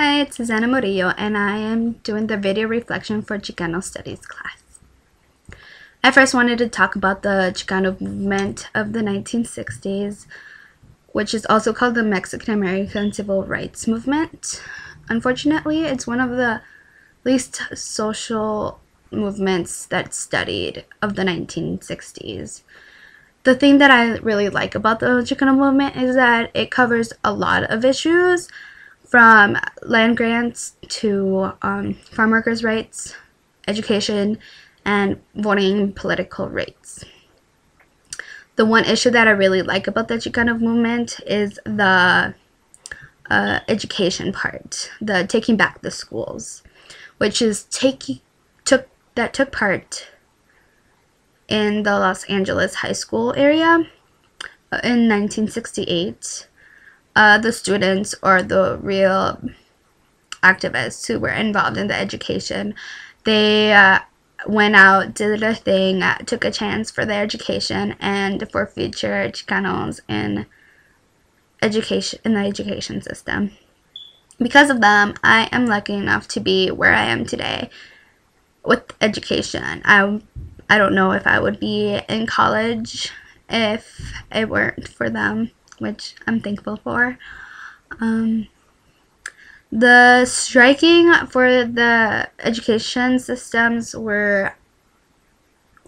Hi, it's Susana Murillo, and I am doing the video reflection for Chicano Studies class. I first wanted to talk about the Chicano movement of the 1960s, which is also called the Mexican-American Civil Rights Movement. Unfortunately, it's one of the least social movements that's studied of the 1960s. The thing that I really like about the Chicano movement is that it covers a lot of issues, from land grants to farm workers' rights, education, and voting political rights. The one issue that I really like about the Chicano movement is the education part, the taking back the schools, which is took part in the Los Angeles high school area in 1968. The students, or the real activists who were involved in the education, they went out, did their thing, took a chance for their education and for future Chicanos in the education system. Because of them, I am lucky enough to be where I am today with education. I don't know if I would be in college if it weren't for them, which I'm thankful for. The striking for the education systems were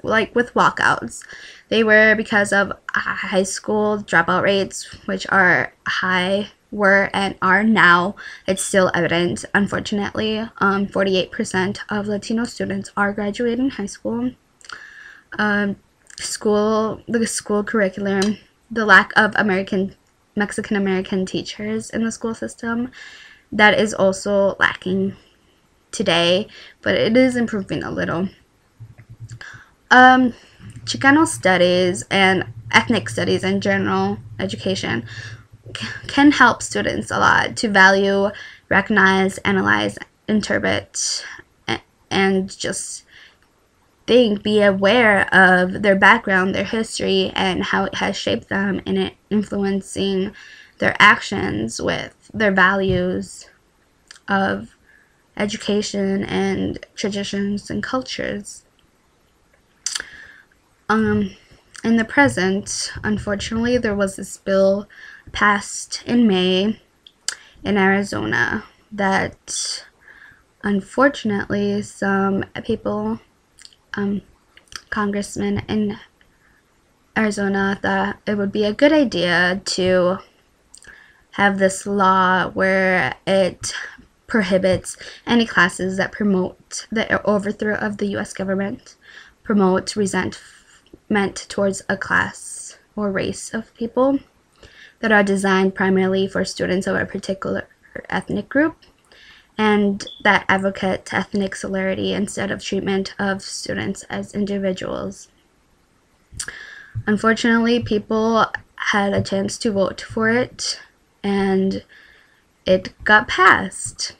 like with walkouts. They were because of high school dropout rates, which are high, were and are now. It's still evident, unfortunately. 48% of Latino students are graduating high school. The school curriculum, the lack of Mexican-American teachers in the school system, that is also lacking today, but it is improving a little. Chicano studies and ethnic studies in general education can help students a lot to value, recognize, analyze, interpret, and just be aware of their background, their history, and how it has shaped them and it influencing their actions with their values of education and traditions and cultures. In the present, unfortunately, there was this bill passed in May in Arizona that unfortunately some people, congressmen in Arizona, thought it would be a good idea to have this law where it prohibits any classes that promote the overthrow of the U.S. government, promote resentment towards a class or race of people, that are designed primarily for students of a particular ethnic group, and that advocate ethnic solidarity instead of treatment of students as individuals. Unfortunately, people had a chance to vote for it, and it got passed.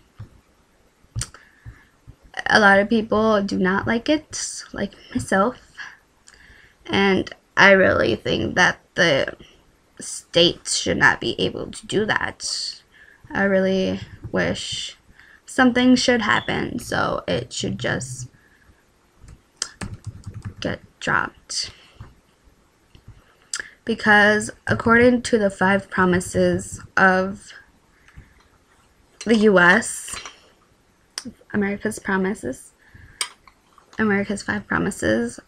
A lot of people do not like it, like myself, and I really think that the state should not be able to do that. I really wish something should happen, so it should just get dropped. Because according to the 5 promises of the U.S., America's 5 promises,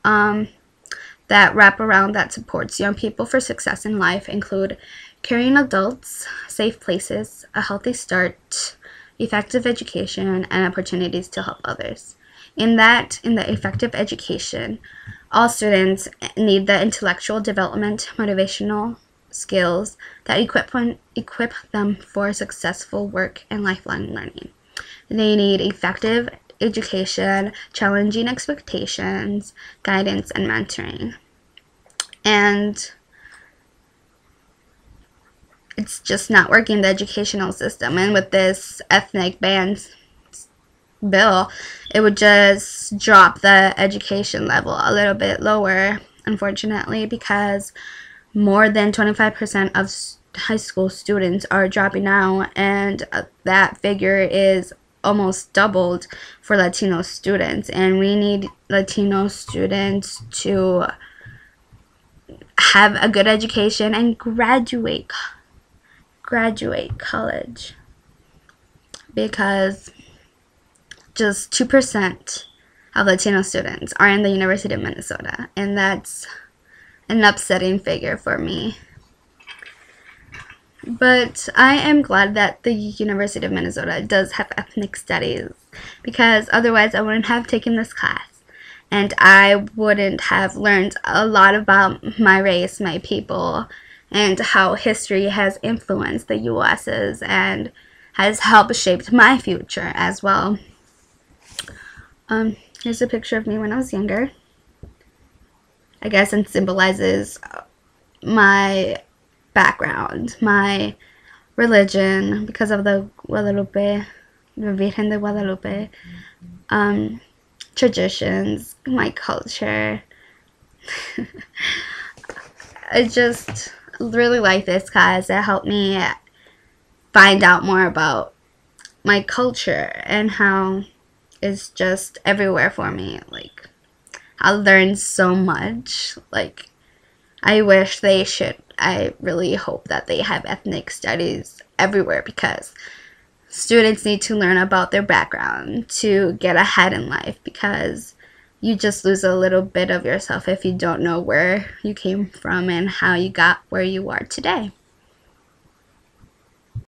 that wrap around that supports young people for success in life include caring adults, safe places, a healthy start, effective education, and opportunities to help others. In the effective education, all students need the intellectual development, motivational skills that equip them for successful work and lifelong learning. They need effective education, challenging expectations, guidance, and mentoring. And it's just not working, the educational system. And with this ethnic bans bill, it would just drop the education level a little bit lower, unfortunately, because more than 25% of high school students are dropping out, and that figure is almost doubled for Latino students, and we need Latino students to have a good education and graduate college, because just 2% of Latino students are in the University of Minnesota, and that's an upsetting figure for me. But I am glad that the University of Minnesota does have ethnic studies, because otherwise I wouldn't have taken this class, and I wouldn't have learned a lot about my race, my people, and how history has influenced the US's and has helped shape my future as well. Here's a picture of me when I was younger. I guess it symbolizes my background, my religion, because of the Guadalupe, the Virgen de Guadalupe, traditions, my culture. I just really like this class. It helped me find out more about my culture and how it's just everywhere for me. Like, I learned so much. Like, I wish they should. I really hope that they have ethnic studies everywhere, because students need to learn about their background to get ahead in life, because you just lose a little bit of yourself if you don't know where you came from and how you got where you are today.